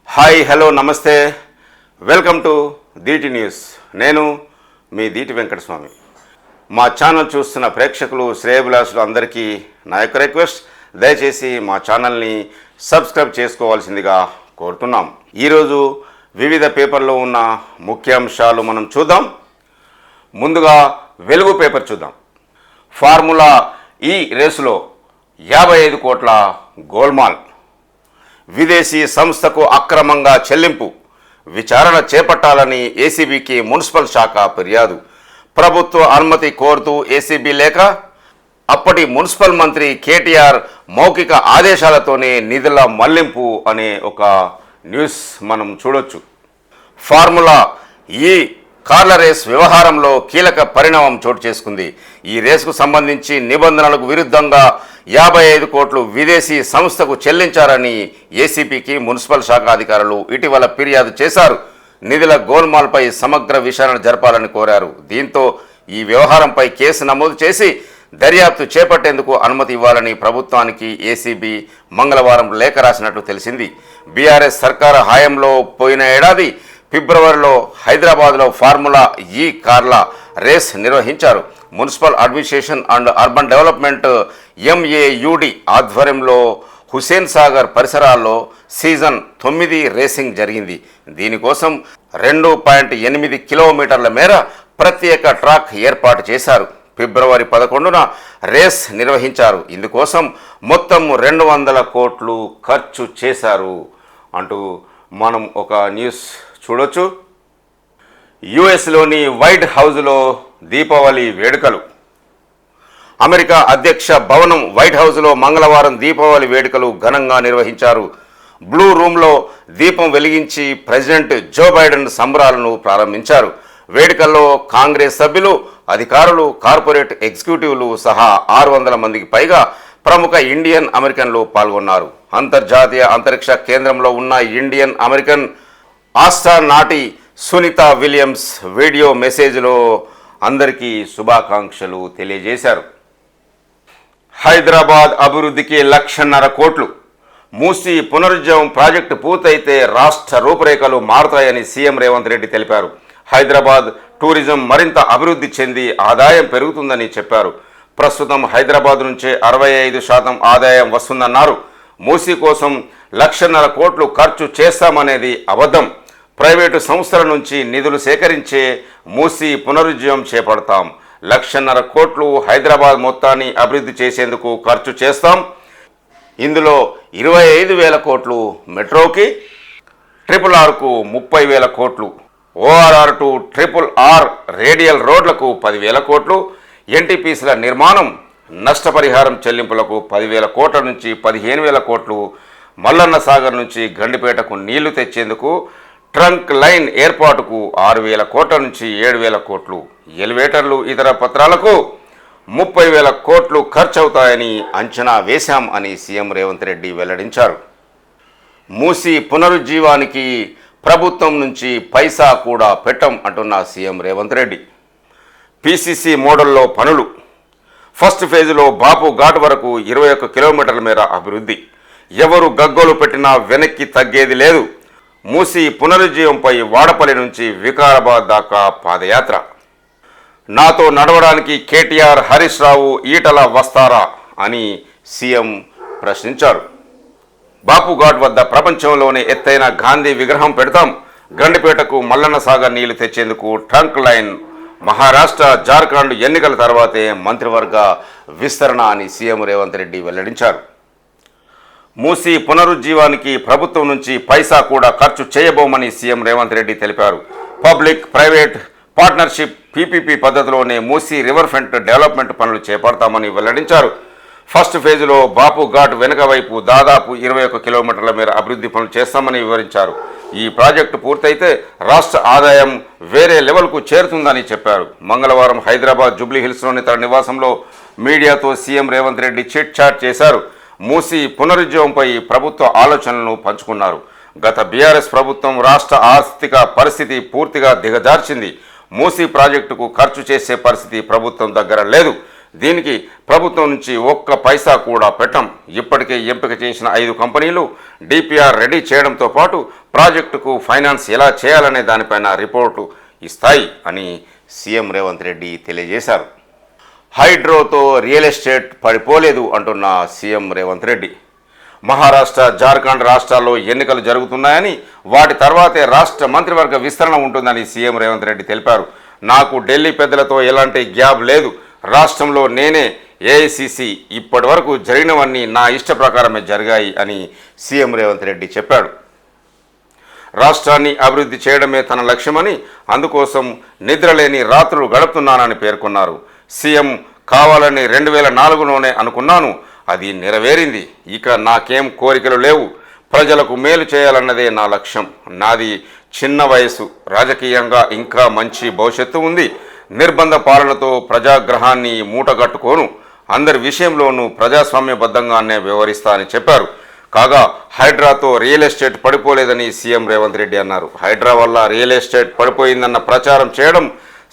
Hi hello నమస్తే welcome to Deeti news. నేను మీ దీటి వెంకటస్వామి. మా ఛానల్ చూస్తున్న ప్రేక్షకులు శ్రేయభిలాషులు అందరికీ నా యొక్క రిక్వెస్ట్, దయచేసి మా ఛానల్ని సబ్స్క్రైబ్ చేసుకోవాల్సిందిగా కోరుతున్నాం. ఈరోజు వివిధ పేపర్లో ఉన్న ముఖ్యాంశాలు మనం చూద్దాం. ముందుగా వెలుగు పేపర్ చూద్దాం. ఫార్ములా ఈ రేసులో 55 కోట్ల గోల్మాల్, విదేశీ సంస్థకు అక్రమంగా చెల్లింపు, విచారణ చేపట్టాలని ఏసీబీకి మున్సిపల్ శాఖ ఫిర్యాదు. ప్రభుత్వ అనుమతి కోరుతూ ఏసీబీ లేఖ. అప్పటి మున్సిపల్ మంత్రి కేటీఆర్ మౌఖిక ఆదేశాలతోనే నిధుల మళ్లింపు అనే ఒక న్యూస్ మనం చూడొచ్చు. ఫార్ములా ఈ కార్ల రేస్ వ్యవహారంలో కీలక పరిణామం చోటు చేసుకుంది. ఈ రేసుకు సంబంధించి నిబంధనలకు విరుద్ధంగా 55 కోట్లు విదేశీ సంస్థకు చెల్లించారని ఏసీబీకి మున్సిపల్ శాఖ అధికారులు ఇటీవల ఫిర్యాదు చేశారు. నిధుల గోల్మాల్పై సమగ్ర విచారణ జరపాలని కోరారు. దీంతో ఈ వ్యవహారంపై కేసు నమోదు చేసి దర్యాప్తు చేపట్టేందుకు అనుమతి ఇవ్వాలని ప్రభుత్వానికి ఏసీబీ మంగళవారం లేఖ రాసినట్లు తెలిసింది. బీఆర్ఎస్ సర్కారు హయాంలో పోయిన ఏడాది ఫిబ్రవరిలో హైదరాబాద్లో ఫార్ములా ఈ కార్ల రేస్ నిర్వహించారు. Municipal administration and urban development MAUD ఆధ్వర్యంలో హుసేన్ సాగర్ పరిసరాల్లో సీజన్ 9 రేసింగ్ జరిగింది. దీనికోసం 2.8 కిలోమీటర్ల మేర ప్రత్యేక ట్రాక్ ఏర్పాటు చేశారు. ఫిబ్రవరి 11న రేస్ నిర్వహించారు. ఇందుకోసం మొత్తం 200 కోట్లు ఖర్చు చేశారు అంటూ మనం ఒక న్యూస్ చూడొచ్చు. యుఎస్లోని వైట్ హౌస్లో దీపావళి వేడుకలు. అమెరికా అధ్యక్ష భవనం వైట్ హౌస్లో మంగళవారం దీపావళి వేడుకలు ఘనంగా నిర్వహించారు. బ్లూ రూమ్లో దీపం వెలిగించి ప్రెసిడెంట్ జో బైడెన్ సంబరాలను ప్రారంభించారు. వేడుకల్లో కాంగ్రెస్ సభ్యులు, అధికారులు, కార్పొరేట్ ఎగ్జిక్యూటివ్లు సహా 600 మందికి పైగా ప్రముఖ ఇండియన్ అమెరికన్లు పాల్గొన్నారు. అంతర్జాతీయ అంతరిక్ష కేంద్రంలో ఉన్న Indian American astronaut Sunita Williams video మెసేజ్లో అందరికీ శుభాకాంక్షలు తెలియజేశారు. హైదరాబాద్ అభివృద్ధికి 1,50,000 కోట్లు. మూసీ పునరుజ్జీవం ప్రాజెక్టు పూర్తయితే రాష్ట్ర రూపురేఖలు మారుతాయని సీఎం రేవంత్ రెడ్డి తెలిపారు. హైదరాబాద్ టూరిజం మరింత అభివృద్ధి చెంది ఆదాయం పెరుగుతుందని చెప్పారు. ప్రస్తుతం హైదరాబాద్ నుంచే 65% ఆదాయం వస్తుందన్నారు. మూసీ కోసం 1,50,000 కోట్లు ఖర్చు చేస్తామనేది అబద్ధం. ప్రైవేటు సంస్థల నుంచి నిధులు సేకరించే మూసీ పునరుజ్జీవం చేపడతాం. 1,50,000 కోట్లు హైదరాబాద్ మొత్తాన్ని అభివృద్ధి చేసేందుకు ఖర్చు చేస్తాం. ఇందులో 25,000 కోట్లు మెట్రోకి, RRRకు 30,000 కోట్లు, ORR టు RRR రేడియల్ రోడ్లకు 10,000 కోట్లు, NTPCల నిర్మాణం, నష్టపరిహారం చెల్లింపులకు 10,000 కోట్ల నుంచి 15,000 కోట్లు, మల్లన్న సాగర్ నుంచి గండిపేటకు నీళ్లు తెచ్చేందుకు ట్రంక్ లైన్ ఏర్పాటుకు 6,000 కోట్ల నుంచి 7,000 కోట్లు, ఎలివేటర్లు ఇతర పత్రాలకు 30,000 కోట్లు ఖర్చవుతాయని అంచనా వేశాం అని సీఎం రేవంత్ రెడ్డి వెల్లడించారు. మూసీ పునరుజ్జీవానికి ప్రభుత్వం నుంచి పైసా కూడా పెట్టం అంటున్న సీఎం రేవంత్ రెడ్డి. PCC మోడల్లో పనులు. ఫస్ట్ ఫేజ్లో బాపు ఘాట్ వరకు 21 కిలోమీటర్ల మేర అభివృద్ధి. ఎవరు గగ్గోలు పెట్టినా వెనక్కి తగ్గేది లేదు. మూసీ పునరుజ్జీవంపై వాడపల్లి నుంచి వికారాబాద్ దాకా పాదయాత్ర. నాతో నడవడానికి కేటీఆర్, హరీష్ రావు, ఈటల వస్తారా అని సీఎం ప్రశ్నించారు. బాపుఘాట్ వద్ద ప్రపంచంలోనే ఎత్తైన గాంధీ విగ్రహం పెడతాం. గండిపేటకు మల్లన్న సాగర్ నీళ్లు తెచ్చేందుకు ట్రంక్ లైన్. మహారాష్ట్ర, జార్ఖండ్ ఎన్నికల తర్వాతే మంత్రివర్గ విస్తరణ అని సీఎం రేవంత్ రెడ్డి వెల్లడించారు. మూసీ పునరుజ్జీవానికి ప్రభుత్వం నుంచి పైసా కూడా ఖర్చు చేయబోమని సీఎం రేవంత్ రెడ్డి తెలిపారు. పబ్లిక్ ప్రైవేట్ పార్ట్నర్షిప్ PPP పద్ధతిలోనే మూసీ రివర్ ఫ్రంట్ డెవలప్మెంట్ పనులు చేపడతామని వెల్లడించారు. ఫస్ట్ ఫేజ్లో బాపు ఘాట్ వెనుక వైపు దాదాపు 21 కిలోమీటర్ల మేర అభివృద్ధి పనులు చేస్తామని వివరించారు. ఈ ప్రాజెక్టు పూర్తయితే రాష్ట్ర ఆదాయం వేరే లెవెల్కు చేరుతుందని చెప్పారు. మంగళవారం హైదరాబాద్ జూబ్లీహిల్స్లోని తన నివాసంలో మీడియాతో CM Revanth Reddy chit chat చేశారు. మూసీ పునరుజ్జీవంపై ప్రభుత్వ ఆలోచనలను పంచుకున్నారు. గత బీఆర్ఎస్ ప్రభుత్వం రాష్ట్ర ఆర్థిక పరిస్థితి పూర్తిగా దిగజార్చింది. మూసీ ప్రాజెక్టుకు ఖర్చు చేసే పరిస్థితి ప్రభుత్వం దగ్గర లేదు. దీనికి ప్రభుత్వం నుంచి ఒక్క పైసా కూడా పెట్టం. ఇప్పటికే ఎంపిక చేసిన 5 కంపెనీలు డిపిఆర్ రెడీ చేయడంతో పాటు ప్రాజెక్టుకు ఫైనాన్స్ ఎలా చేయాలనే దానిపైన రిపోర్టు ఇస్తాయి అని సీఎం రేవంత్ రెడ్డి తెలియజేశారు. హైడ్రోతో రియల్ ఎస్టేట్ పడిపోలేదు అంటున్న సీఎం రేవంత్ రెడ్డి. మహారాష్ట్ర, జార్ఖండ్ రాష్ట్రాల్లో ఎన్నికలు జరుగుతున్నాయని వాటి తర్వాతే రాష్ట్ర మంత్రివర్గ విస్తరణ ఉంటుందని సీఎం రేవంత్ రెడ్డి తెలిపారు. నాకు ఢిల్లీ పెద్దలతో ఎలాంటి గ్యాప్ లేదు. రాష్ట్రంలో నేనే ఏఐసిసి. ఇప్పటి వరకు జరిగినవన్నీ నా ఇష్ట ప్రకారమే జరిగాయి అని సీఎం రేవంత్ రెడ్డి చెప్పాడు. రాష్ట్రాన్ని అభివృద్ధి చేయడమే తన లక్ష్యమని, అందుకోసం నిద్రలేని రాత్రులు గడుపుతున్నానని పేర్కొన్నారు. సీఎం కావాలని 2004లోనే అనుకున్నాను, అది నెరవేరింది. ఇక నాకేం కోరికలు లేవు. ప్రజలకు మేలు చేయాలన్నదే నా లక్ష్యం. నాది చిన్న వయసు, రాజకీయంగా ఇంకా మంచి భవిష్యత్తు ఉంది. నిర్బంధ పాలనతో ప్రజాగ్రహాన్ని మూటగట్టుకోను. అందరి విషయంలోనూ ప్రజాస్వామ్యబద్ధంగానే వ్యవహరిస్తా అని చెప్పారు. కాగా హైడ్రాతో రియల్ ఎస్టేట్ పడిపోలేదని సీఎం రేవంత్ రెడ్డి అన్నారు. హైడ్రా వల్ల రియల్ ఎస్టేట్ పడిపోయిందన్న ప్రచారం చేయడం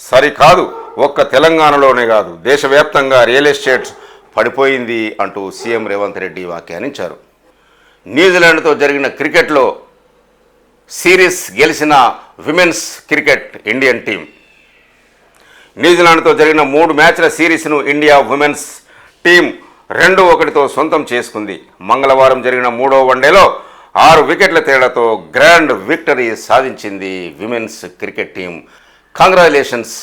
సరికాదు. ఒక్క తెలంగాణలోనే కాదు, దేశవ్యాప్తంగా రియల్ ఎస్టేట్ పడిపోయింది అంటూ సీఎం రేవంత్ రెడ్డి వ్యాఖ్యానించారు. న్యూజిలాండ్తో జరిగిన క్రికెట్లో సిరీస్ గెలిచిన విమెన్స్ క్రికెట్ ఇండియన్ టీం. న్యూజిలాండ్తో జరిగిన 3 మ్యాచ్ల సిరీస్ను ఇండియా ఉమెన్స్ టీం 2-1తో సొంతం చేసుకుంది. మంగళవారం జరిగిన 3వ వన్డేలో 6 వికెట్ల తేడాతో గ్రాండ్ విక్టరీ సాధించింది women's cricket team. Congratulations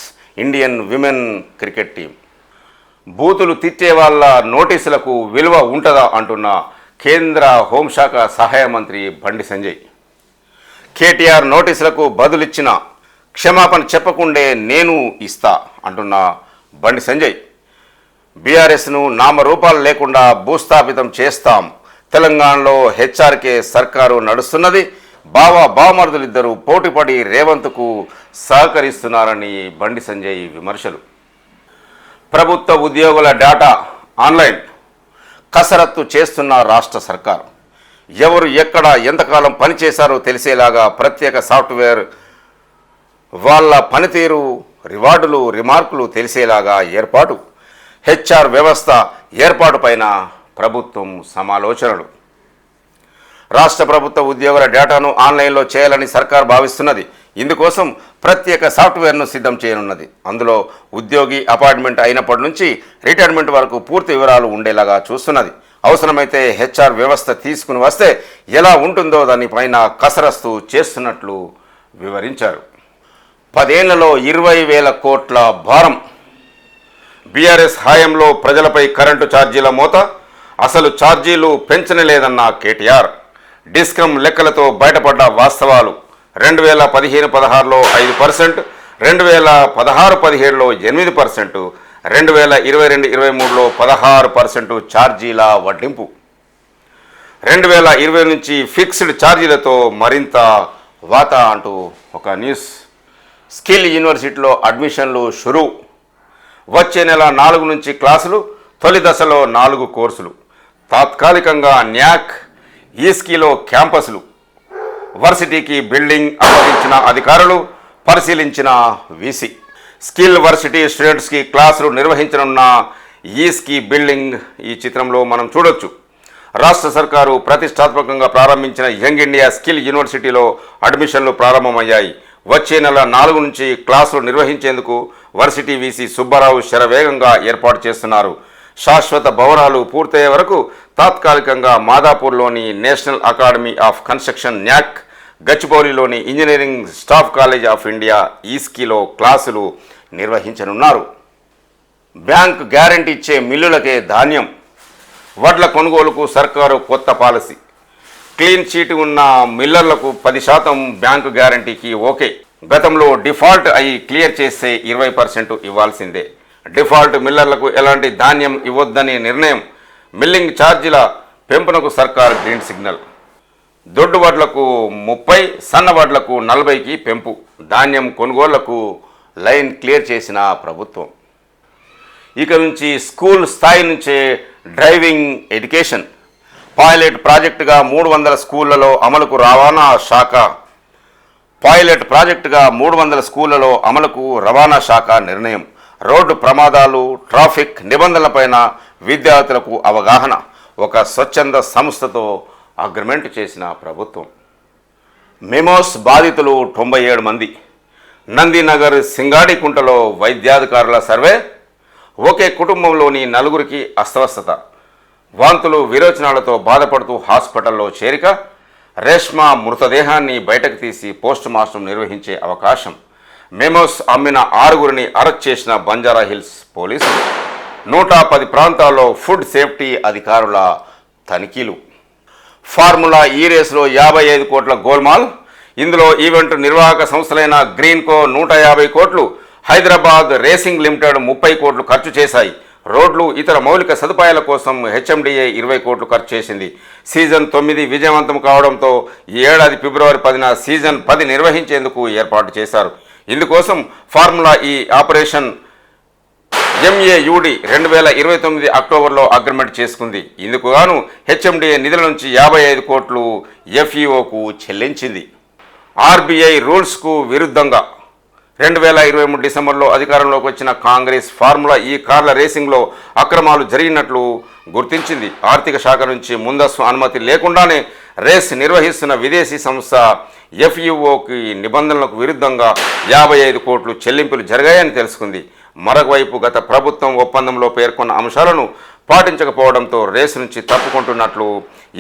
Indian women cricket team. బూతులు తిట్టే వాళ్ళ నోటీసులకు విలువ ఉంటుందా అంటున్న కేంద్ర హోంశాఖ సహాయ మంత్రి బండి సంజయ్. కేటీఆర్ నోటీసులకు బదులిచ్చిన క్షమాపణ చెప్పకుండే నేను ఇస్తా అంటున్న బండి సంజయ్. బీఆర్ఎస్ను నామరూపాలు లేకుండా భూస్థాపితం చేస్తాం. తెలంగాణలో హెచ్ఆర్కే సర్కారు నడుస్తున్నది. బావమరుదులిద్దరూ పోటీపడి రేవంత్కు సహకరిస్తున్నారని బండి సంజయ్ విమర్శలు. ప్రభుత్వ ఉద్యోగుల డేటా ఆన్లైన్ కసరత్తు చేస్తున్న రాష్ట్ర సర్కార్. ఎవరు ఎక్కడ ఎంతకాలం పనిచేశారో తెలిసేలాగా ప్రత్యేక సాఫ్ట్వేర్, వాళ్ళ పనితీరు, రివార్డులు, రిమార్కులు తెలిసేలాగా ఏర్పాటు. హెచ్ఆర్ వ్యవస్థ ఏర్పాటుపైన ప్రభుత్వం సమాలోచనలు. రాష్ట్ర ప్రభుత్వ ఉద్యోగుల డేటాను ఆన్లైన్లో చేయాలని సర్కార్ భావిస్తున్నది. ఇందుకోసం ప్రత్యేక సాఫ్ట్వేర్ను సిద్ధం చేయనున్నది. అందులో ఉద్యోగి అపాయింట్మెంట్ అయినప్పటి నుంచి రిటైర్మెంట్ వరకు పూర్తి వివరాలు ఉండేలాగా చూస్తున్నది. అవసరమైతే హెచ్ఆర్ వ్యవస్థ తీసుకుని వస్తే ఎలా ఉంటుందో దానిపైన కసరత్తు చేస్తున్నట్లు వివరించారు. 10 ఏళ్లలో 20,000 కోట్ల భారం. బీఆర్ఎస్ హయాంలో ప్రజలపై కరెంటు ఛార్జీల మోత, అసలు ఛార్జీలు పెంచలేదన్న కేటీఆర్. డిస్కమ్ లెక్కలతో బయటపడ్డ వాస్తవాలు. 2015-16లో 5%, 2016-17లో 8%, 2022-23లో 16% ఛార్జీల వడ్డింపు. 2020 నుంచి ఫిక్స్డ్ ఛార్జీలతో మరింత వాతా అంటూ ఒక న్యూస్. స్కిల్ యూనివర్సిటీలో అడ్మిషన్లు షురూ. వచ్చే నెల 4 నుంచి క్లాసులు. తొలి దశలో 4 కోర్సులు. తాత్కాలికంగా న్యాక్, ఈస్కీలో క్యాంపస్లు. వర్సిటీకి బిల్డింగ్ అప్పగించిన అధికారులు, పరిశీలించిన వీసీ. స్కిల్ వర్సిటీ స్టూడెంట్స్కి క్లాసులు నిర్వహించనున్న ఈస్కీ బిల్డింగ్ ఈ చిత్రంలో మనం చూడొచ్చు. రాష్ట్ర సర్కారు ప్రతిష్టాత్మకంగా ప్రారంభించిన యంగ్ ఇండియా స్కిల్ యూనివర్సిటీలో అడ్మిషన్లు ప్రారంభమయ్యాయి. వచ్చే నెల 4 నుంచి క్లాసులు నిర్వహించేందుకు వర్సిటీ వీసీ సుబ్బారావు శరవేగంగా ఏర్పాటు చేస్తున్నారు. శాశ్వత భవనాలు పూర్తయ్యే వరకు తాత్కాలికంగా మాదాపూర్లోని national academy of construction NAC, గచ్చిబౌలిలోని engineering staff college of India ఈస్కీలో క్లాసులు నిర్వహించనున్నారు. బ్యాంక్ గ్యారంటీ ఇచ్చే మిల్లులకే ధాన్యం. వడ్ల కొనుగోలుకు సర్కారు కొత్త పాలసీ. క్లీన్ చీట్ ఉన్న మిల్లర్లకు 10% బ్యాంకు గ్యారంటీకి ఓకే. గతంలో డిఫాల్ట్ అయి క్లియర్ చేస్తే 20% ఇవ్వాల్సిందే. డిఫాల్ట్ మిల్లర్లకు ఎలాంటి ధాన్యం ఇవ్వొద్దని నిర్ణయం. మిల్లింగ్ ఛార్జీల పెంపునకు సర్కార్ గ్రీన్ సిగ్నల్. దొడ్డు వడ్లకు 30, సన్న వడ్లకు 40కి పెంపు. ధాన్యం కొనుగోళ్లకు లైన్ క్లియర్ చేసిన ప్రభుత్వం. ఇక నుంచి స్కూల్ స్థాయి నుంచే డ్రైవింగ్ ఎడ్యుకేషన్. పైలట్ ప్రాజెక్టుగా 300 స్కూళ్లలో అమలుకు రవాణా శాఖ. పైలట్ ప్రాజెక్టుగా 300 స్కూళ్లలో అమలుకు రవాణా శాఖ నిర్ణయం. రోడ్డు ప్రమాదాలు, ట్రాఫిక్ నిబంధనలపైన విద్యార్థులకు అవగాహన, ఒక స్వచ్ఛంద సంస్థతో అగ్రిమెంట్ చేసిన ప్రభుత్వం. మెమోస్ బాధితులు 97 మంది. నందినగర్ సింగాడికుంటలో వైద్యాధికారుల సర్వే. ఒకే కుటుంబంలోని 4గురికి అస్వస్థత, వాంతులు విరోచనాలతో బాధపడుతూ హాస్పిటల్లో చేరిక. రేష్మా మృతదేహాన్ని బయటకు తీసి పోస్టుమార్టం నిర్వహించే అవకాశం. మెమోస్ అమ్మిన 6గురిని అరెస్ట్ చేసిన బంజారాహిల్స్ పోలీసులు. 110 ప్రాంతాల్లో ఫుడ్ సేఫ్టీ అధికారుల తనిఖీలు. ఫార్ములా ఈ రేసులో 55 కోట్ల గోల్మాల్. ఇందులో ఈవెంట్ నిర్వాహక సంస్థలైన గ్రీన్కో 150 కోట్లు, హైదరాబాద్ రేసింగ్ లిమిటెడ్ 30 కోట్లు ఖర్చు చేశాయి. రోడ్లు, ఇతర మౌలిక సదుపాయాల కోసం హెచ్ఎండిఏ 20 కోట్లు ఖర్చు చేసింది. సీజన్ 9 విజయవంతం కావడంతో ఈ ఏడాది ఫిబ్రవరి 10న సీజన్ 10 నిర్వహించేందుకు ఏర్పాటు చేశారు. ఇందుకోసం ఫార్ములా ఈ ఆపరేషన్ ఎంఏయుడి 2029 అక్టోబర్లో అగ్రిమెంట్ చేసుకుంది. ఇందుకు గాను హెచ్ఎండిఏ నిధుల నుంచి 55 కోట్లు ఎఫ్ఈఓకు చెల్లించింది. ఆర్బీఐ రూల్స్కు విరుద్ధంగా 2023 డిసెంబర్లో అధికారంలోకి వచ్చిన కాంగ్రెస్ ఫార్ములా ఈ కార్ల రేసింగ్లో అక్రమాలు జరిగినట్లు గుర్తించింది. ఆర్థిక శాఖ నుంచి ముందస్తు అనుమతి లేకుండానే రేస్ నిర్వహిస్తున్న విదేశీ సంస్థ ఎఫ్ఈఓకి నిబంధనలకు విరుద్ధంగా 55 కోట్లు చెల్లింపులు జరిగాయని తెలుసుకుంది. మరోవైపు గత ప్రభుత్వం ఒప్పందంలో పేర్కొన్న అంశాలను పాటించకపోవడంతో రేసు నుంచి తప్పుకుంటున్నట్లు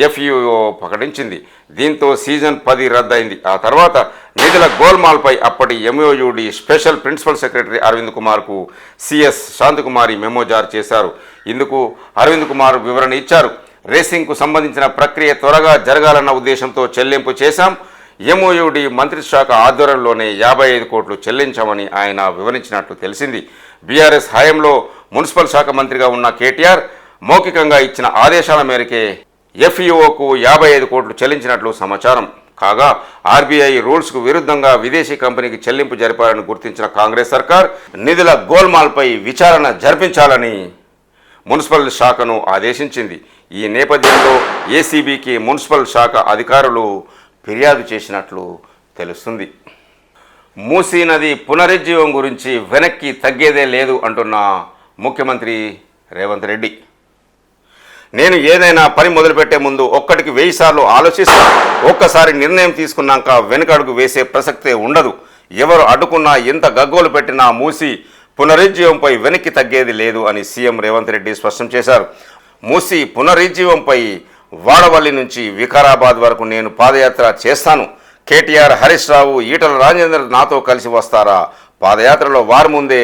ఎఫ్ఈఓ ప్రకటించింది. దీంతో సీజన్ 10 రద్దయింది. ఆ తర్వాత నిధుల గోల్మాల్పై అప్పటి ఎంఓయుడి స్పెషల్ ప్రిన్సిపల్ సెక్రటరీ అరవింద్ కుమార్కు సిఎస్ శాంతకుమారి మెమో జారీ చేశారు. ఇందుకు అరవింద్ కుమార్ వివరణ ఇచ్చారు. రేసింగ్కు సంబంధించిన ప్రక్రియ త్వరగా జరగాలన్న ఉద్దేశంతో చెల్లింపు చేశాం. ఎంఓయుడి మంత్రిశాఖ ఆధ్వర్యంలోనే 55 కోట్లు చెల్లించామని ఆయన వివరించినట్లు తెలిసింది. బీఆర్ఎస్ హయాంలో మున్సిపల్ శాఖ మంత్రిగా ఉన్న కేటీఆర్ మౌఖికంగా ఇచ్చిన ఆదేశాల మేరకే ఎఫ్ఈఓకు 55 కోట్లు చెల్లించినట్లు సమాచారం. కాగా ఆర్బీఐ రూల్స్కు విరుద్ధంగా విదేశీ కంపెనీకి చెల్లింపు జరిపారని గుర్తించిన కాంగ్రెస్ సర్కార్ నిధుల గోల్మాల్పై విచారణ జరిపించాలని మున్సిపల్ శాఖను ఆదేశించింది. ఈ నేపథ్యంలో ఏసీబీకి మున్సిపల్ శాఖ అధికారులు ఫిర్యాదు చేసినట్లు తెలుస్తుంది. మూసీ నది పునరుజ్జీవం గురించి వెనక్కి తగ్గేదే లేదు అంటున్న ముఖ్యమంత్రి రేవంత్ రెడ్డి. నేను ఏదైనా పని మొదలుపెట్టే ముందు 1కి 1000 సార్లు ఆలోచిస్తాను. ఒక్కసారి నిర్ణయం తీసుకున్నాక వెనుకడుగు వేసే ప్రసక్తే ఉండదు. ఎవరు అడ్డుకున్నా, ఎంత గగ్గోలు పెట్టినా మూసీ పునరుజ్జీవంపై వెనక్కి తగ్గేది లేదు అని సీఎం రేవంత్ రెడ్డి స్పష్టం చేశారు. మూసీ పునరుజ్జీవంపై వాడవల్లి నుంచి వికారాబాద్ వరకు నేను పాదయాత్ర చేస్తాను. కేటీఆర్, హరీష్ రావు, ఈటల రాజేందర్ నాతో కలిసి వస్తారా? పాదయాత్రలో వారి ముందే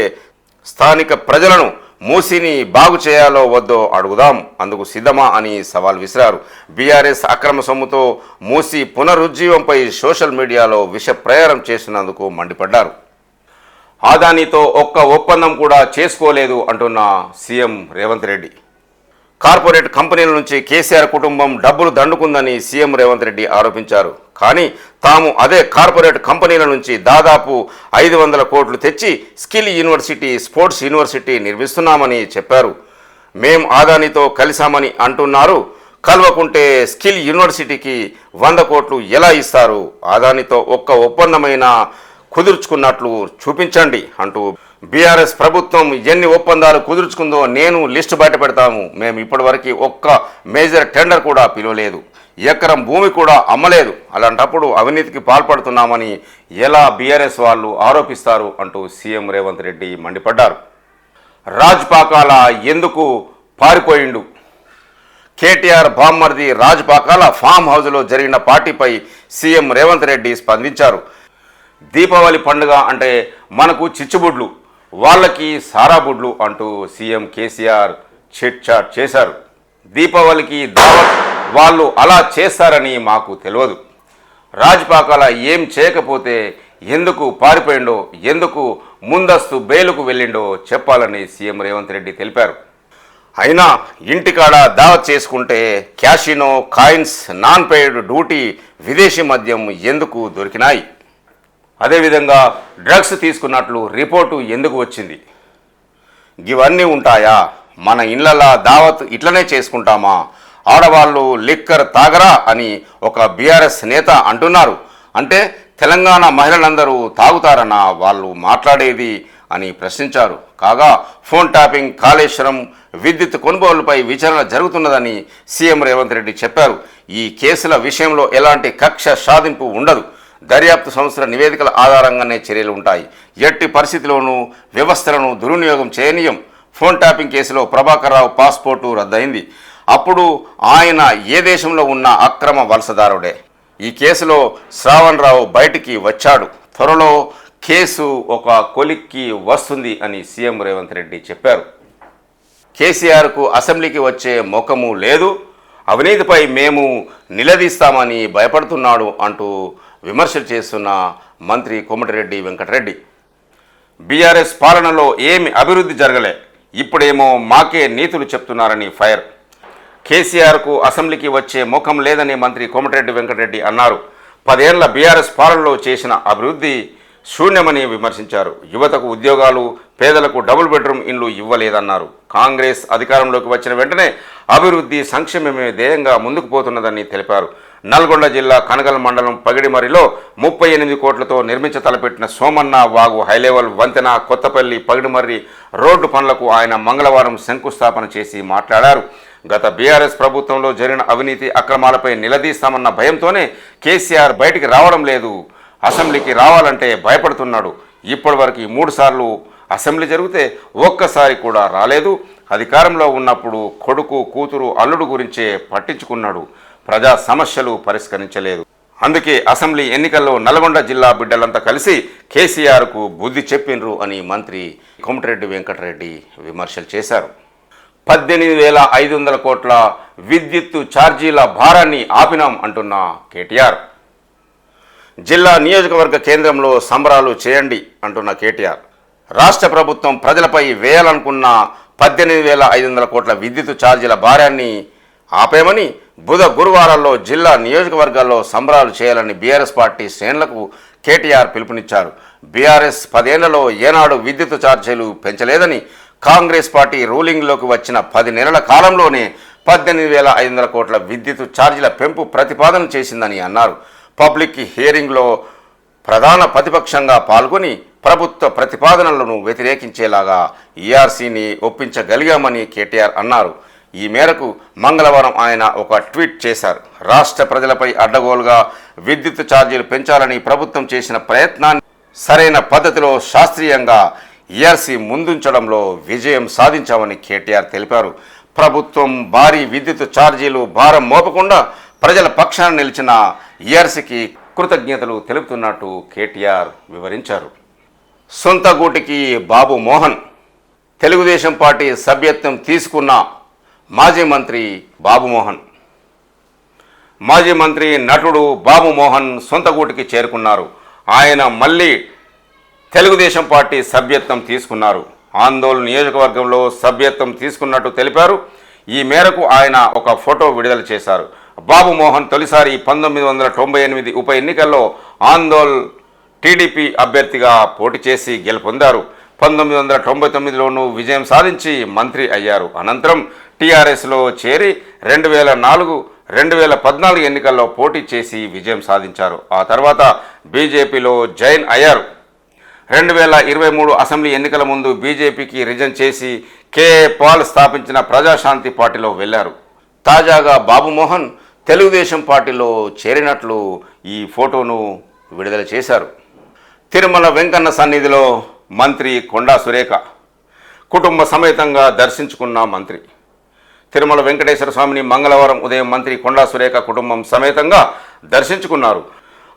స్థానిక ప్రజలను మూసీని బాగు చేయాలో వద్దో అడుగుదాం, అందుకు సిద్ధమా అని సవాల్ విసిరారు. బీఆర్ఎస్ అక్రమ సొమ్ముతో మూసీ పునరుజ్జీవంపై సోషల్ మీడియాలో విష ప్రచారం చేసినందుకు మండిపడ్డారు. ఆదానీతో ఒక్క ఒప్పందం కూడా చేసుకోలేదు అంటున్న సీఎం రేవంత్ రెడ్డి. కార్పొరేట్ కంపెనీల నుంచి కేసీఆర్ కుటుంబం డబ్బులు దండుకుందని సీఎం రేవంత్ రెడ్డి ఆరోపించారు. కానీ తాము అదే కార్పొరేట్ కంపెనీల నుంచి దాదాపు 500 కోట్లు తెచ్చి స్కిల్ యూనివర్సిటీ, స్పోర్ట్స్ యూనివర్సిటీ నిర్మిస్తున్నామని చెప్పారు. మేం ఆదానీతో కలిశామని అంటున్నారు. కల్వకుంటే స్కిల్ యూనివర్సిటీకి 100 కోట్లు ఎలా ఇస్తారు? ఆదానీతో ఒక్క ఒప్పందమైనా కుదుర్చుకున్నట్లు చూపించండి అంటూ బీఆర్ఎస్ ప్రభుత్వం ఎన్ని ఒప్పందాలు కుదుర్చుకుందో నేను లిస్టు బయట పెడతాము. మేము ఇప్పటివరకు ఒక్క మేజర్ టెండర్ కూడా పిలవలేదు, ఎకరం భూమి కూడా అమ్మలేదు. అలాంటప్పుడు అవినీతికి పాల్పడుతున్నామని ఎలా బీఆర్ఎస్ వాళ్ళు ఆరోపిస్తారు అంటూ సీఎం రేవంత్ రెడ్డి మండిపడ్డారు. రాజ్పాకాల ఎందుకు పారిపోయిండు? కేటీఆర్ బామ్మర్ది రాజ్పాకాల ఫామ్ హౌస్లో జరిగిన పార్టీపై సీఎం రేవంత్ రెడ్డి స్పందించారు. దీపావళి పండుగ అంటే మనకు చిచ్చుబుడ్లు, వాళ్ళకి సారాబుడ్లు అంటూ సీఎం కేసీఆర్ చిట్ చాట్ చేశారు. దీపావళికి దావత్ వాళ్ళు అలా చేస్తారని మాకు తెలియదు. రాజ్పాకాల ఏం చేయకపోతే ఎందుకు పారిపోయిండో, ఎందుకు ముందస్తు బెయిలుకు వెళ్ళిండో చెప్పాలని సీఎం రేవంత్ రెడ్డి తెలిపారు. అయినా ఇంటికాడ దావత్ చేసుకుంటే casino, coins, non paid duty, విదేశీ మద్యం ఎందుకు దొరికినాయి? అదేవిధంగా డ్రగ్స్ తీసుకున్నట్లు రిపోర్టు ఎందుకు వచ్చింది? ఇవన్నీ ఉంటాయా? మన ఇళ్లలా దావత్ ఇట్లనే చేసుకుంటామా? ఆడవాళ్ళు లిక్కర్ తాగరా అని ఒక బీఆర్ఎస్ నేత అంటున్నారు. అంటే తెలంగాణ మహిళలందరూ తాగుతారన్న వాళ్ళు మాట్లాడేది అని ప్రశ్నించారు. కాగా ఫోన్ ట్యాపింగ్, కాళేశ్వరం విద్యుత్ కొనుగోలుపై విచారణ జరుగుతున్నదని సీఎం రేవంత్ రెడ్డి చెప్పారు. ఈ కేసుల విషయంలో ఎలాంటి కక్ష సాధింపు ఉండదు. దర్యాప్తు సంస్థల నివేదికల ఆధారంగానే చర్యలు ఉంటాయి. ఎట్టి పరిస్థితిలోనూ వ్యవస్థలను దుర్వినియోగం చేయనీయం. ఫోన్ ట్యాపింగ్ కేసులో ప్రభాకర్ రావు పాస్పోర్టు రద్దయింది. అప్పుడు ఆయన ఏ దేశంలో ఉన్న అక్రమ వలసదారుడే. ఈ కేసులో శ్రావణ్ రావు బయటికి వచ్చాడు. త్వరలో కేసు ఒక కొలిక్కి వస్తుంది అని సీఎం రేవంత్ రెడ్డి చెప్పారు. కేసీఆర్కు అసెంబ్లీకి వచ్చే ముఖము లేదు, అవినీతిపై మేము నిలదీస్తామని భయపడుతున్నాడు అంటూ విమర్శలు చేస్తున్న మంత్రి కోమటిరెడ్డి వెంకటరెడ్డి. బీఆర్ఎస్ పాలనలో ఏమి అభివృద్ధి జరగలే, ఇప్పుడేమో మాకే నీతులు చెప్తున్నారని ఫైర్. కేసీఆర్కు అసెంబ్లీకి వచ్చే ముఖం లేదని మంత్రి కోమటిరెడ్డి వెంకటరెడ్డి అన్నారు. 10 ఏళ్ల బీఆర్ఎస్ పాలనలో చేసిన అభివృద్ధి శూన్యమని విమర్శించారు. యువతకు ఉద్యోగాలు, పేదలకు డబుల్ బెడ్రూమ్ ఇండ్లు ఇవ్వలేదన్నారు. కాంగ్రెస్ అధికారంలోకి వచ్చిన వెంటనే అభివృద్ధి, సంక్షేమమే ధ్యేయంగా ముందుకు పోతున్నదని తెలిపారు. నల్గొండ జిల్లా కనగల్ మండలం పగిడిమర్రిలో 38 కోట్లతో నిర్మించ తలపెట్టిన సోమన్న వాగు హైలెవెల్ వంతెన, కొత్తపల్లి పగిడిమర్రి రోడ్డు పనులకు ఆయన మంగళవారం శంకుస్థాపన చేసి మాట్లాడారు. గత బీఆర్ఎస్ ప్రభుత్వంలో జరిగిన అవినీతి అక్రమాలపై నిలదీస్తామన్న భయంతోనే కేసీఆర్ బయటికి రావడం లేదు. అసెంబ్లీకి రావాలంటే భయపడుతున్నాడు. ఇప్పటివరకు 3 సార్లు అసెంబ్లీ జరిగితే ఒక్కసారి కూడా రాలేదు. అధికారంలో ఉన్నప్పుడు కొడుకు, కూతురు, అల్లుడు గురించే పట్టించుకున్నాడు. ప్రజా సమస్యలు పరిష్కరించలేదు. అందుకే అసెంబ్లీ ఎన్నికల్లో నల్గొండ జిల్లా బిడ్డలంతా కలిసి కేసీఆర్కు బుద్ధి చెప్పిండ్రు అని మంత్రి కోమటిరెడ్డి వెంకటరెడ్డి విమర్శలు చేశారు. 18,500 కోట్ల విద్యుత్తు ఛార్జీల భారాన్ని ఆపినాం అంటున్న కేటీఆర్. జిల్లా నియోజకవర్గ కేంద్రంలో సంబరాలు చేయండి అంటున్న కేటీఆర్. రాష్ట్ర ప్రభుత్వం ప్రజలపై వేయాలనుకున్న 18,500 కోట్ల విద్యుత్ ఛార్జీల భారాన్ని ఆపేమని గురువారాల్లో జిల్లా నియోజకవర్గాల్లో సంబరాలు చేయాలని బీఆర్ఎస్ పార్టీ శ్రేణులకు కేటీఆర్ పిలుపునిచ్చారు. బీఆర్ఎస్ 10 ఏళ్లలో ఏనాడు విద్యుత్ ఛార్జీలు పెంచలేదని, కాంగ్రెస్ పార్టీ రూలింగ్లోకి వచ్చిన 10 నెలల కాలంలోనే 18,500 కోట్ల విద్యుత్ ఛార్జీల పెంపు ప్రతిపాదన చేసిందని అన్నారు. పబ్లిక్ హియరింగ్లో ప్రధాన ప్రతిపక్షంగా పాల్గొని ప్రభుత్వ ప్రతిపాదనలను వ్యతిరేకించేలాగా ఈఆర్సీని ఒప్పించగలిగామని కేటీఆర్ అన్నారు. ఈ మేరకు మంగళవారం ఆయన ఒక ట్వీట్ చేశారు. రాష్ట్ర ప్రజలపై అడ్డగోలుగా విద్యుత్ ఛార్జీలు పెంచాలని ప్రభుత్వం చేసిన ప్రయత్నాన్ని సరైన పద్ధతిలో శాస్త్రీయంగా ఈఆర్సీ ముందుంచడంలో విజయం సాధించామని కేటీఆర్ తెలిపారు. ప్రభుత్వం భారీ విద్యుత్ ఛార్జీలు భారం మోపకుండా ప్రజల పక్షాన నిలిచిన ఈఆర్సీకి కృతజ్ఞతలు తెలుపుతున్నట్టు కేటీఆర్ వివరించారు. సొంత గూటికి బాబు మోహన్. తెలుగుదేశం పార్టీ సభ్యత్వం తీసుకున్న మాజీ మంత్రి బాబు మోహన్. మాజీ మంత్రి, నటుడు బాబు మోహన్ సొంత గూటికి చేరుకున్నారు. ఆయన మళ్ళీ తెలుగుదేశం పార్టీ సభ్యత్వం తీసుకున్నారు. ఆందోళన నియోజకవర్గంలో సభ్యత్వం తీసుకున్నట్టు తెలిపారు. ఈ మేరకు ఆయన ఒక ఫోటో విడుదల చేశారు. బాబు మోహన్ తొలిసారి 1998 ఉప ఎన్నికల్లో ఆందోళ్ టీడీపీ అభ్యర్థిగా పోటీ చేసి గెలుపొందారు. 1999లోనూ విజయం సాధించి మంత్రి అయ్యారు. అనంతరం టీఆర్ఎస్లో చేరి 2004, 2014 ఎన్నికల్లో పోటీ చేసి విజయం సాధించారు. ఆ తర్వాత బీజేపీలో జాయిన్ అయ్యారు. 2023 అసెంబ్లీ ఎన్నికల ముందు బీజేపీకి రిజైన్ చేసి కేఏ పాల్ స్థాపించిన ప్రజాశాంతి పార్టీలో వెళ్లారు. తాజాగా బాబు మోహన్ తెలుగుదేశం పార్టీలో చేరినట్లు ఈ ఫోటోను విడుదల చేశారు. తిరుమల వెంకన్న సన్నిధిలో మంత్రి కొండా సురేఖ కుటుంబ సమేతంగా దర్శించుకున్న మంత్రి. తిరుమల వెంకటేశ్వర స్వామిని మంగళవారం ఉదయం మంత్రి కొండా సురేఖ కుటుంబం సమేతంగా దర్శించుకున్నారు.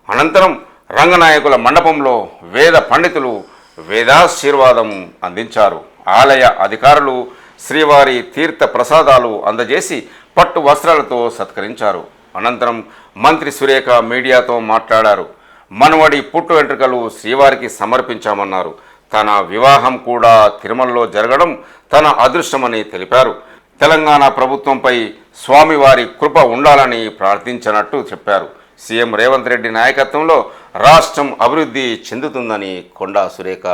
అనంతరం రంగనాయకుల మండపంలో వేద పండితులు వేదాశీర్వాదం అందించారు. ఆలయ అధికారులు శ్రీవారి తీర్థ ప్రసాదాలు అందజేసి పట్టు వస్త్రాలతో సత్కరించారు. అనంతరం మంత్రి సురేఖ మీడియాతో మాట్లాడారు. మనవడి పుట్టు వెంట్రుకలు శ్రీవారికి సమర్పించామన్నారు. తన వివాహం కూడా తిరుమలలో జరగడం తన అదృష్టమని తెలిపారు. తెలంగాణ ప్రభుత్వంపై స్వామివారి కృప ఉండాలని ప్రార్థించినట్టు చెప్పారు. సీఎం రేవంత్ రెడ్డి నాయకత్వంలో రాష్ట్రం అభివృద్ధి చెందుతుందని కొండా సురేఖ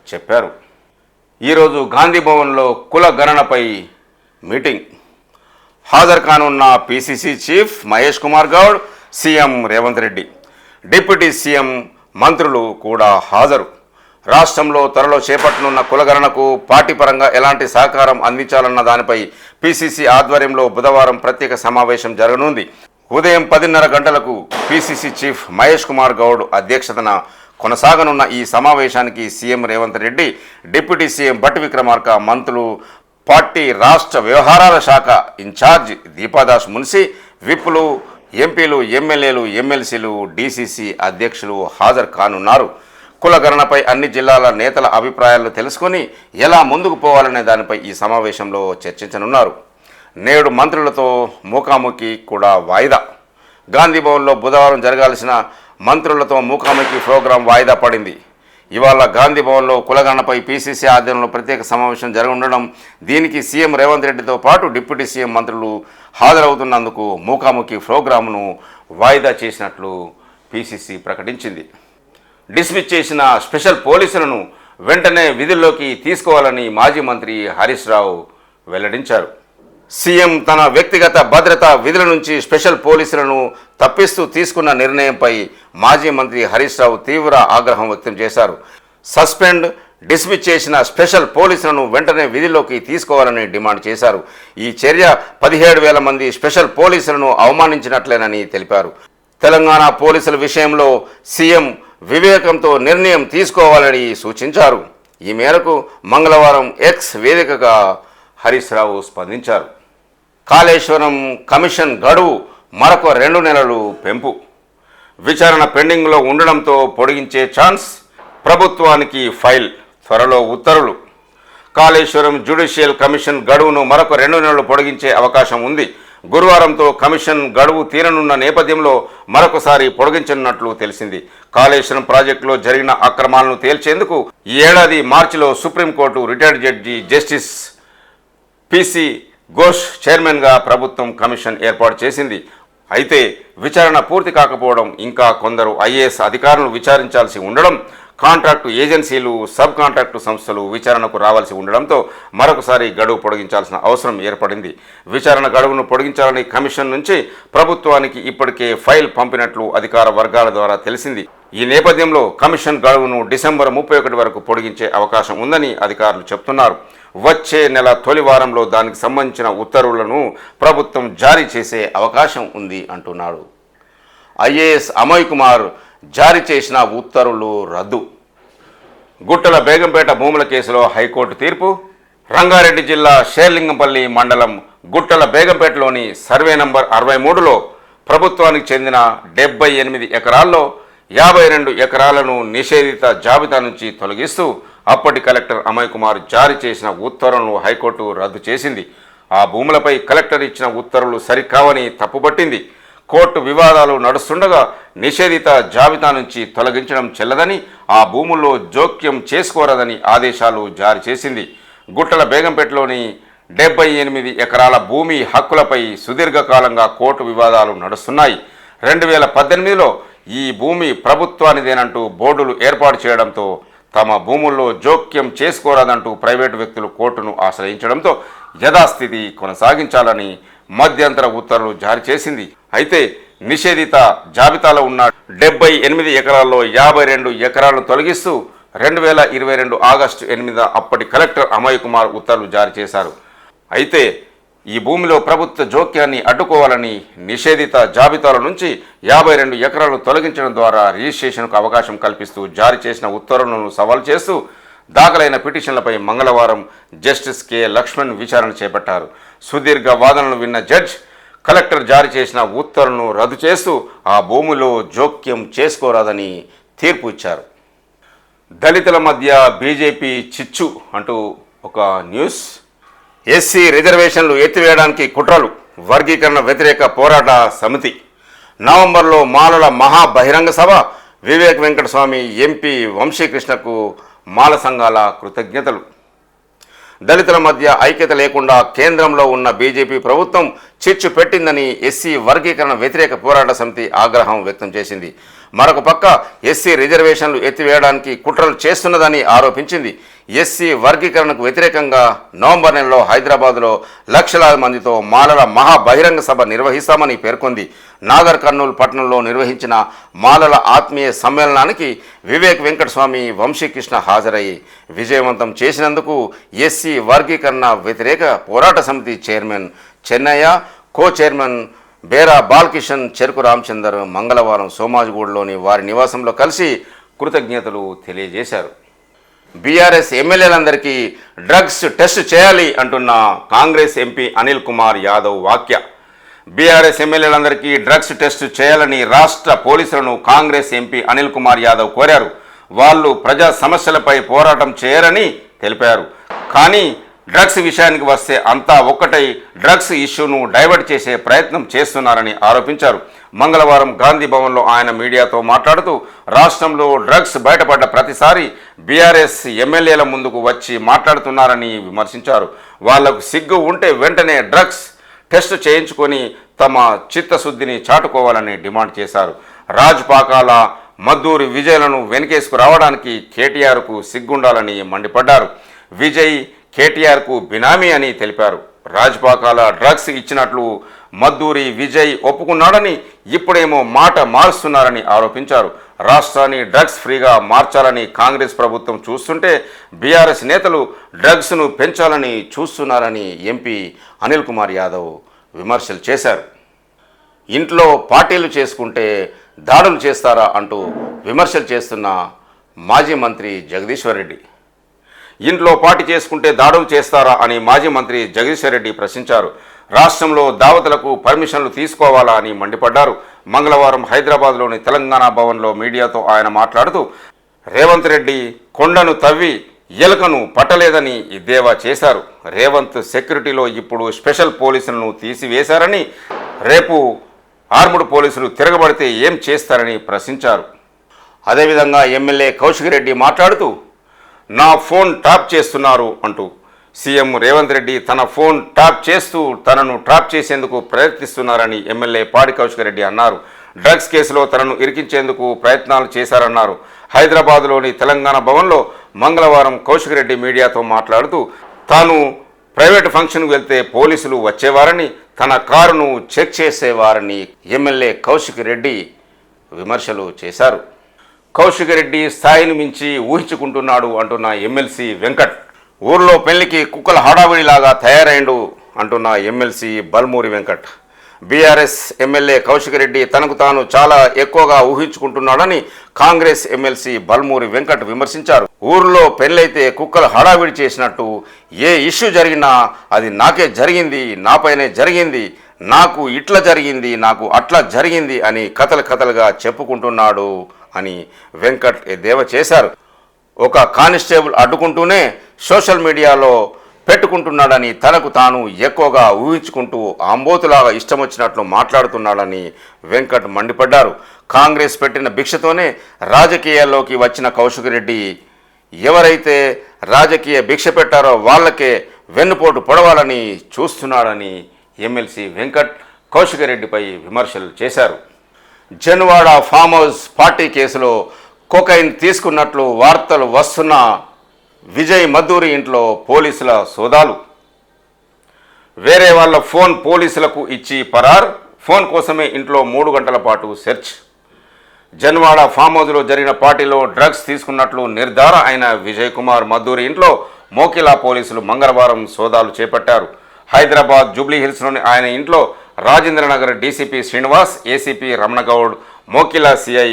చెప్పారు. ఈరోజు గాంధీ భవన్లో కుల గణనపై మీటింగ్. హాజరు కానున్న PCC chief Mahesh Kumar Goud, CM Revanth Reddy, deputy CM, మంత్రులు కూడా హాజరు. రాష్ట్రంలో త్వరలో చేపట్టనున్న కులగణనకు పార్టీ పరంగా ఎలాంటి సహకారం అందించాలన్న దానిపై పిసిసి ఆధ్వర్యంలో బుధవారం ప్రత్యేక సమావేశం జరగనుంది. ఉదయం 10:30 గంటలకు పిసిసి చీఫ్ మహేష్ కుమార్ గౌడ్ అధ్యక్షతన కొనసాగనున్న ఈ సమావేశానికి CM Revanth Reddy, deputy CM Bhatti Vikramarka, మంత్రులు, పార్టీ రాష్ట్ర వ్యవహారాల శాఖ ఇన్ఛార్జ్ దీపాదాస్ మున్సి, విప్లు, ఎంపీలు, ఎమ్మెల్యేలు, ఎమ్మెల్సీలు, డీసీసీ అధ్యక్షులు హాజరు కానున్నారు. కులగణనపై అన్ని జిల్లాల నేతల అభిప్రాయాలను తెలుసుకొని ఎలా ముందుకు పోవాలనే దానిపై ఈ సమావేశంలో చర్చించనున్నారు. నేడు మంత్రులతో ముఖాముఖి కూడా వాయిదా. గాంధీభవన్లో బుధవారం జరగాల్సిన మంత్రులతో ముఖాముఖి ప్రోగ్రాం వాయిదా పడింది. ఇవాళ గాంధీభవన్లో కులగణనపై పిసిసి ఆధ్వర్యంలో ప్రత్యేక సమావేశం జరగనుండడం, దీనికి సీఎం రేవంత్ రెడ్డితో పాటు డిప్యూటీ సీఎం మంత్రులు హాజరవుతున్నందుకు ముఖాముఖి ప్రోగ్రామును వాయిదా చేసినట్లు పిసిసి ప్రకటించింది. డిస్మిస్ చేసిన స్పెషల్ పోలీసులను వెంటనే విధుల్లోకి తీసుకోవాలని మాజీ మంత్రి హరీష్ రావు వెల్లడించారు. సీఎం తన వ్యక్తిగత భద్రతా విధుల నుంచి స్పెషల్ పోలీసులను తప్పిస్తూ తీసుకున్న నిర్ణయంపై మాజీ మంత్రి హరీష్ రావు తీవ్ర ఆగ్రహం వ్యక్తం చేశారు. సస్పెండ్, డిస్మిస్ చేసిన స్పెషల్ పోలీసులను వెంటనే విధుల్లోకి తీసుకోవాలని డిమాండ్ చేశారు. ఈ చర్య 17,000 మంది స్పెషల్ పోలీసులను అవమానించినట్లేనని తెలిపారు. తెలంగాణ పోలీసుల విషయంలో సీఎం వివేకంతో నిర్ణయం తీసుకోవాలని సూచించారు. ఈ మేరకు మంగళవారం ఎక్స్ వేదికగా హరీష్ రావు స్పందించారు. కాళేశ్వరం కమిషన్ గడువు మరొక 2 నెలలు పెంపు. విచారణ పెండింగ్లో ఉండడంతో పొడిగించే ఛాన్స్. ప్రభుత్వానికి ఫైల్, త్వరలో ఉత్తర్వులు. కాళేశ్వరం జ్యుడిషియల్ కమిషన్ గడువును మరొక 2 నెలలు పొడిగించే అవకాశం ఉంది. గురువారంతో కమిషన్ గడువు తీరనున్న నేపథ్యంలో మరొకసారి పొడిగించనున్నట్లు తెలిసింది. కాళేశ్వరం ప్రాజెక్టులో జరిగిన అక్రమాలను తేల్చేందుకు ఈ ఏడాది మార్చిలో supreme court retired judge justice PC Ghosh చైర్మన్గా ప్రభుత్వం కమిషన్ ఏర్పాటు చేసింది. అయితే విచారణ పూర్తి కాకపోవడం, ఇంకా కొందరు ఐఏఎస్ అధికారులను విచారించాల్సి ఉండడం, కాంట్రాక్టు ఏజెన్సీలు, సబ్ కాంట్రాక్టు సంస్థలు విచారణకు రావాల్సి ఉండడంతో మరొకసారి గడువు పొడిగించాల్సిన అవసరం ఏర్పడింది. విచారణ గడువును పొడిగించాలని కమిషన్ నుంచి ప్రభుత్వానికి ఇప్పటికే ఫైల్ పంపినట్లు అధికార వర్గాల ద్వారా తెలిసింది. ఈ నేపథ్యంలో కమిషన్ గడువును డిసెంబర్ 31 వరకు పొడిగించే అవకాశం ఉందని అధికారులు చెబుతున్నారు. వచ్చే నెల తొలి వారంలో దానికి సంబంధించిన ఉత్తర్వులను ప్రభుత్వం జారీ చేసే అవకాశం ఉంది అంటున్నాడు. ఐఏఎస్ అమయ్ కుమార్ జారీ చేసిన ఉత్తర్వులు రద్దు. గుట్టల బేగంపేట భూముల కేసులో హైకోర్టు తీర్పు. రంగారెడ్డి జిల్లా షేర్లింగంపల్లి మండలం గుట్టల బేగంపేటలోని సర్వే నంబర్ 63లో ప్రభుత్వానికి చెందిన 78 ఎకరాల్లో 52 ఎకరాలను నిషేధిత జాబితా నుంచి తొలగిస్తూ అప్పటి కలెక్టర్ అమయ్ కుమార్ జారీ చేసిన ఉత్తర్వులను హైకోర్టు రద్దు చేసింది. ఆ భూములపై కలెక్టర్ ఇచ్చిన ఉత్తర్వులు సరికావని తప్పుపట్టింది. కోర్టు వివాదాలు నడుస్తుండగా నిషేధిత జాబితా నుంచి తొలగించడం చెల్లదని, ఆ భూముల్లో జోక్యం చేసుకోరాదని ఆదేశాలు జారీ చేసింది. గుట్టల బేగంపేటలోని 78 ఎకరాల భూమి హక్కులపై సుదీర్ఘకాలంగా కోర్టు వివాదాలు నడుస్తున్నాయి. 2018లో ఈ భూమి ప్రభుత్వానిదేనంటూ బోర్డులు ఏర్పాటు చేయడంతో తమ భూముల్లో జోక్యం చేసుకోరాదంటూ ప్రైవేటు వ్యక్తులు కోర్టును ఆశ్రయించడంతో యథాస్థితి కొనసాగించాలని మధ్యంతర ఉత్తర్వులు జారీ చేసింది. అయితే నిషేధిత జాబితాలో ఉన్న 78 ఎకరాల్లో 52 ఎకరాలను తొలగిస్తూ 2022 ఆగస్టు 8 అప్పటి కలెక్టర్ అమయ్ కుమార్ ఉత్తర్వులు జారీ చేశారు. అయితే ఈ భూమిలో ప్రభుత్వ జోక్యాన్ని అడ్డుకోవాలని నిషేధిత జాబితాల నుంచి 52 ఎకరాలను తొలగించడం ద్వారా రిజిస్ట్రేషన్కు అవకాశం కల్పిస్తూ జారీ చేసిన ఉత్తర్వులను సవాల్ చేస్తూ దాఖలైన పిటిషన్లపై మంగళవారం జస్టిస్ కె లక్ష్మణ్ విచారణ చేపట్టారు. సుదీర్ఘ వాదనలు విన్న జడ్జ్ కలెక్టర్ జారీ చేసిన ఉత్తర్వులను రద్దు చేస్తూ ఆ భూమిలో జోక్యం చేసుకోరాదని తీర్పు ఇచ్చారు. దళితుల మధ్య బీజేపీ చిచ్చు అంటూ ఒక న్యూస్. ఎస్సీ రిజర్వేషన్లు ఎత్తివేయడానికి కుట్రలు, వర్గీకరణ వ్యతిరేక పోరాట సమితి. నవంబర్లో మాలల మహా బహిరంగ సభ. వివేక్ వెంకటస్వామి, ఎంపీ వంశీకృష్ణకు మాల సంఘాల కృతజ్ఞతలు. దళితుల మధ్య ఐక్యత లేకుండా కేంద్రంలో ఉన్న బీజేపీ ప్రభుత్వం చిచ్చు పెట్టిందని ఎస్సీ వర్గీకరణ వ్యతిరేక పోరాట సమితి ఆగ్రహం వ్యక్తం చేసింది. మరొక పక్క ఎస్సీ రిజర్వేషన్లు ఎత్తివేయడానికి కుట్రలు చేస్తున్నదని ఆరోపించింది. ఎస్సీ వర్గీకరణకు వ్యతిరేకంగా నవంబర్ నెలలో హైదరాబాద్లో లక్షలాది మందితో మాలల మహా బహిరంగ సభ నిర్వహిస్తామని పేర్కొంది. నాగర్ కర్నూలు పట్టణంలో నిర్వహించిన మాలల ఆత్మీయ సమ్మేళనానికి వివేక్ వెంకటస్వామి, వంశీకృష్ణ హాజరయ్యి విజయవంతం చేసినందుకు ఎస్సీ వర్గీకరణ వ్యతిరేక పోరాట సమితి chairman Chennaiah, co chairman Bera Balakishan, Cheruku Ramchander మంగళవారం సోమాజిగూడలోని వారి నివాసంలో కలిసి కృతజ్ఞతలు తెలియజేశారు. బీఆర్ఎస్ ఎమ్మెల్యేలందరికీ డ్రగ్స్ టెస్ట్ చేయాలి అంటున్న కాంగ్రెస్ ఎంపీ అనిల్ కుమార్ యాదవ్ వ్యాఖ్య. బీఆర్ఎస్ ఎమ్మెల్యేలందరికీ డ్రగ్స్ టెస్ట్ చేయాలని రాష్ట్ర పోలీసులను కాంగ్రెస్ ఎంపీ అనిల్ కుమార్ యాదవ్ కోరారు. వాళ్ళు ప్రజా సమస్యలపై పోరాటం చేయరని తెలిపారు. కానీ డ్రగ్స్ విషయానికి వస్తే అంతా ఒక్కటై డ్రగ్స్ ఇష్యూను డైవర్ట్ చేసే ప్రయత్నం చేస్తున్నారని ఆరోపించారు. మంగళవారం గాంధీ భవన్లో ఆయన మీడియాతో మాట్లాడుతూ రాష్ట్రంలో డ్రగ్స్ బయటపడ్డ ప్రతిసారి బీఆర్ఎస్ ఎమ్మెల్యేల ముందుకు వచ్చి మాట్లాడుతున్నారని విమర్శించారు. వాళ్లకు సిగ్గు ఉంటే వెంటనే డ్రగ్స్ టెస్ట్ చేయించుకొని తమ చిత్తశుద్ధిని చాటుకోవాలని డిమాండ్ చేశారు. రాజ్పాకాల, మద్దూరి విజయ్లను వెనకేసుకు రావడానికి కేటీఆర్కు సిగ్గుండాలని మండిపడ్డారు. విజయ్ కేటీఆర్కు బినామీ అని తెలిపారు. రాజ్పాకాల డ్రగ్స్ ఇచ్చినట్లు మద్దూరి విజయ్ ఒప్పుకున్నాడని ఇప్పుడేమో మాట మారుస్తున్నారని ఆరోపించారు. రాష్ట్రాన్ని డ్రగ్స్ ఫ్రీగా మార్చాలని కాంగ్రెస్ ప్రభుత్వం చూస్తుంటే బీఆర్ఎస్ నేతలు డ్రగ్స్ను పెంచాలని చూస్తున్నారని ఎంపీ అనిల్ కుమార్ యాదవ్ విమర్శలు చేశారు. ఇంట్లో పార్టీలు చేసుకుంటే దాడులు చేస్తారా అంటూ విమర్శలు చేస్తున్న మాజీ మంత్రి జగదీశ్వర్ రెడ్డి. ఇంట్లో పార్టీ చేసుకుంటే దాడులు చేస్తారా అని మాజీ మంత్రి జగదీశ్వర్ రెడ్డి ప్రశ్నించారు. రాష్ట్రంలో దావతులకు పర్మిషన్లు తీసుకోవాలా అని మండిపడ్డారు. మంగళవారం హైదరాబాద్లోని తెలంగాణ భవన్లో మీడియాతో ఆయన మాట్లాడుతూ రేవంత్ రెడ్డి కొండను తవ్వి ఎలుకను పట్టలేదని ఎద్దేవా చేశారు. రేవంత్ సెక్యూరిటీలో ఇప్పుడు స్పెషల్ పోలీసులను తీసివేశారని, రేపు ఆర్ముడ్ పోలీసులు తిరగబడితే ఏం చేస్తారని ప్రశ్నించారు. అదేవిధంగా ఎమ్మెల్యే కౌశిక్ రెడ్డి మాట్లాడుతూ నా ఫోన్ ట్యాప్ చేస్తున్నారు అంటూ సీఎం రేవంత్ రెడ్డి తన ఫోన్ ట్యాప్ చేస్తూ తనను ట్రాప్ చేసేందుకు ప్రయత్నిస్తున్నారని ఎమ్మెల్యే పాడి కౌశిక్ రెడ్డి అన్నారు. డ్రగ్స్ కేసులో తనను ఇరికించేందుకు ప్రయత్నాలు చేశారన్నారు. హైదరాబాద్లోని తెలంగాణ భవన్లో మంగళవారం కౌశిక్ రెడ్డి మీడియాతో మాట్లాడుతూ తాను ప్రైవేట్ ఫంక్షన్కు వెళ్తే పోలీసులు వచ్చేవారని, తన కారును చెక్ చేసేవారని ఎమ్మెల్యే కౌశిక్ రెడ్డి విమర్శలు చేశారు. కౌశిక్ రెడ్డి స్థాయిని మించి ఊహించుకుంటున్నాడు అంటున్న ఎమ్మెల్సీ వెంకట్. ఊర్లో పెళ్లికి కుక్కల హడావిడిలాగా తయారైండు అంటున్న MLC Balmuri Venkat. BRS MLA Kaushik Reddy తనకు తాను చాలా ఎక్కువగా ఊహించుకుంటున్నాడని కాంగ్రెస్ ఎమ్మెల్సీ బల్మూరి వెంకట్ విమర్శించారు. ఊర్లో పెళ్ళైతే కుక్కలు హడావిడి చేసినట్టు ఏ ఇష్యూ జరిగినా అది నాకే జరిగింది, నాపైనే జరిగింది, నాకు ఇట్లా జరిగింది, నాకు అట్లా జరిగింది అని కథలుగా చెప్పుకుంటున్నాడు అని వెంకట్ ఎద్దేవా చేశారు. ఒక కానిస్టేబుల్ అడ్డుకుంటూనే సోషల్ మీడియాలో పెట్టుకుంటున్నాడని, తనకు తాను ఎక్కువగా ఊహించుకుంటూ ఆంబోతులాగా ఇష్టం వచ్చినట్లు మాట్లాడుతున్నాడని వెంకట్ మండిపడ్డారు. కాంగ్రెస్ పెట్టిన భిక్షతోనే రాజకీయాల్లోకి వచ్చిన కౌశిక్ రెడ్డి ఎవరైతే రాజకీయ భిక్ష పెట్టారో వాళ్ళకే వెన్నుపోటు పొడవాలని చూస్తున్నాడని ఎమ్మెల్సీ వెంకట్ కౌశిక్ రెడ్డిపై విమర్శలు చేశారు. జన్వాడ ఫామ్ హౌస్ పార్టీ కేసులో కోకైన్ తీసుకున్నట్లు వార్తలు వస్తున్న విజయ్ మద్దూరి ఇంట్లో పోలీసుల సోదాలు. వేరే వాళ్ళ ఫోన్ పోలీసులకు ఇచ్చి పరార్, ఫోన్ కోసమే ఇంట్లో 3 గంటల పాటు సెర్చ్. జన్వాడ ఫామ్ హౌస్లో జరిగిన పార్టీలో డ్రగ్స్ తీసుకున్నట్లు నిర్ధారణ అయిన విజయ్ కుమార్ మద్దూరి ఇంట్లో మోకిలా పోలీసులు మంగళవారం సోదాలు చేపట్టారు. హైదరాబాద్ జూబ్లీ హిల్స్లోని ఆయన ఇంట్లో Rajendranagar DCP Srinivas, ACP Ramana Goud, Mokila CI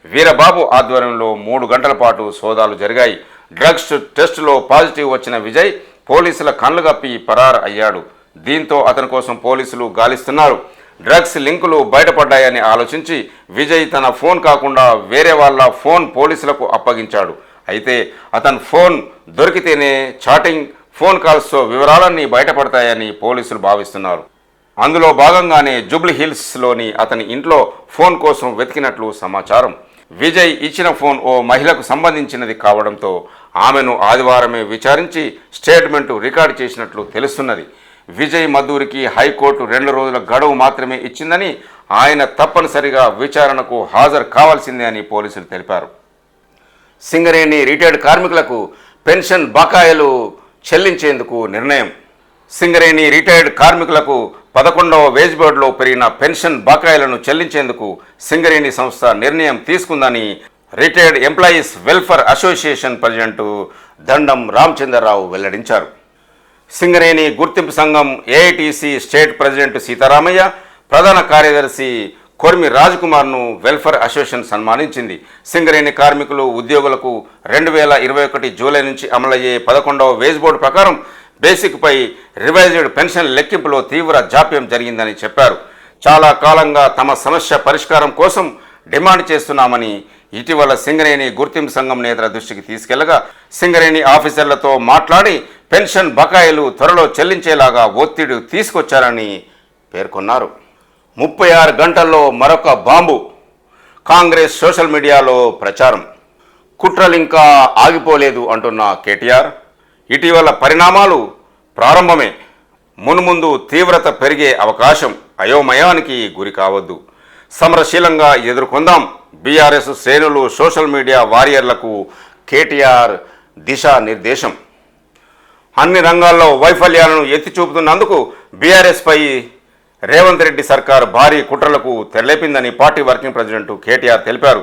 Veerababu ఆధ్వర్యంలో 3 గంటల పాటు సోదాలు జరిగాయి. డ్రగ్స్ టెస్టులో పాజిటివ్ వచ్చిన విజయ్ పోలీసుల కళ్ళు గప్పి పరార్ అయ్యాడు. దీంతో అతని కోసం పోలీసులు గాలిస్తున్నారు. డ్రగ్స్ లింకులు బయటపడ్డాయని ఆలోచించి విజయ్ తన ఫోన్ కాకుండా వేరే వాళ్ళ ఫోన్ పోలీసులకు అప్పగించాడు. అయితే అతని ఫోన్ దొరికితేనే చాటింగ్, ఫోన్ కాల్స్తో వివరాలన్నీ బయటపడతాయని పోలీసులు భావిస్తున్నారు. అందులో భాగంగానే జూబ్లీ హిల్స్లోని అతని ఇంట్లో ఫోన్ కోసం వెతికినట్లు సమాచారం. విజయ్ ఇచ్చిన ఫోన్ ఓ మహిళకు సంబంధించినది కావడంతో ఆమెను ఆదివారమే విచారించి స్టేట్మెంటు రికార్డు చేసినట్లు తెలుస్తున్నది. విజయ్ మద్దూరికి హైకోర్టు 2 రోజుల గడువు మాత్రమే ఇచ్చిందని, ఆయన తప్పనిసరిగా విచారణకు హాజరు కావాల్సిందే అని పోలీసులు తెలిపారు. సింగరేణి రిటైర్డ్ కార్మికులకు పెన్షన్ బకాయిలు చెల్లించేందుకు నిర్ణయం. సింగరేణి రిటైర్డ్ కార్మికులకు 11వ వేజ్ బోర్డులో పెరిగిన పెన్షన్ బకాయిలను చెల్లించేందుకు సింగరేణి సంస్థ నిర్ణయం తీసుకుందని retired employees welfare association president దండం రామచంద్రరావు వెల్లడించారు. సింగరేణి గుర్తింపు సంఘం ఏఐటీసీ స్టేట్ ప్రెసిడెంట్ సీతారామయ్య, ప్రధాన కార్యదర్శి కొర్మి రాజ్కుమార్ను వెల్ఫేర్ అసోసియేషన్ సన్మానించింది. సింగరేణి కార్మికులు, ఉద్యోగులకు 2021 జూలై నుంచి అమలయ్యే 11వ వేజ్ బోర్డు ప్రకారం బేసిక్పై రివైజ్డ్ పెన్షన్ లెక్కింపులో తీవ్ర జాప్యం జరిగిందని చెప్పారు. చాలా కాలంగా తమ సమస్య పరిష్కారం కోసం డిమాండ్ చేస్తున్నామని ఇటీవల సింగరేణి గుర్తింపు సంఘం నేతల దృష్టికి తీసుకెళ్లగా సింగరేణి ఆఫీసర్లతో మాట్లాడి పెన్షన్ బకాయిలు త్వరలో చెల్లించేలాగా ఒత్తిడి తీసుకొచ్చారని పేర్కొన్నారు. 36 గంటల్లో మరొక బాంబు. కాంగ్రెస్ సోషల్ మీడియాలో ప్రచారం. కుట్రలింకా ఆగిపోలేదు అంటున్న కేటీఆర్. ఇటీవల పరిణామాలు ప్రారంభమే. మున్ముందు తీవ్రత పెరిగే అవకాశం. అయోమయానికి గురి కావద్దు. సమరశీలంగా ఎదుర్కొందాం. బీఆర్ఎస్ శ్రేణులు, సోషల్ మీడియా వారియర్లకు కేటీఆర్ దిశానిర్దేశం. అన్ని రంగాల్లో వైఫల్యాలను ఎత్తి చూపుతున్నందుకు బీఆర్ఎస్పై రేవంత్ రెడ్డి సర్కార్ భారీ కుట్రలకు తెరలేపిందని పార్టీ వర్కింగ్ ప్రెసిడెంట్ కేటీఆర్ తెలిపారు.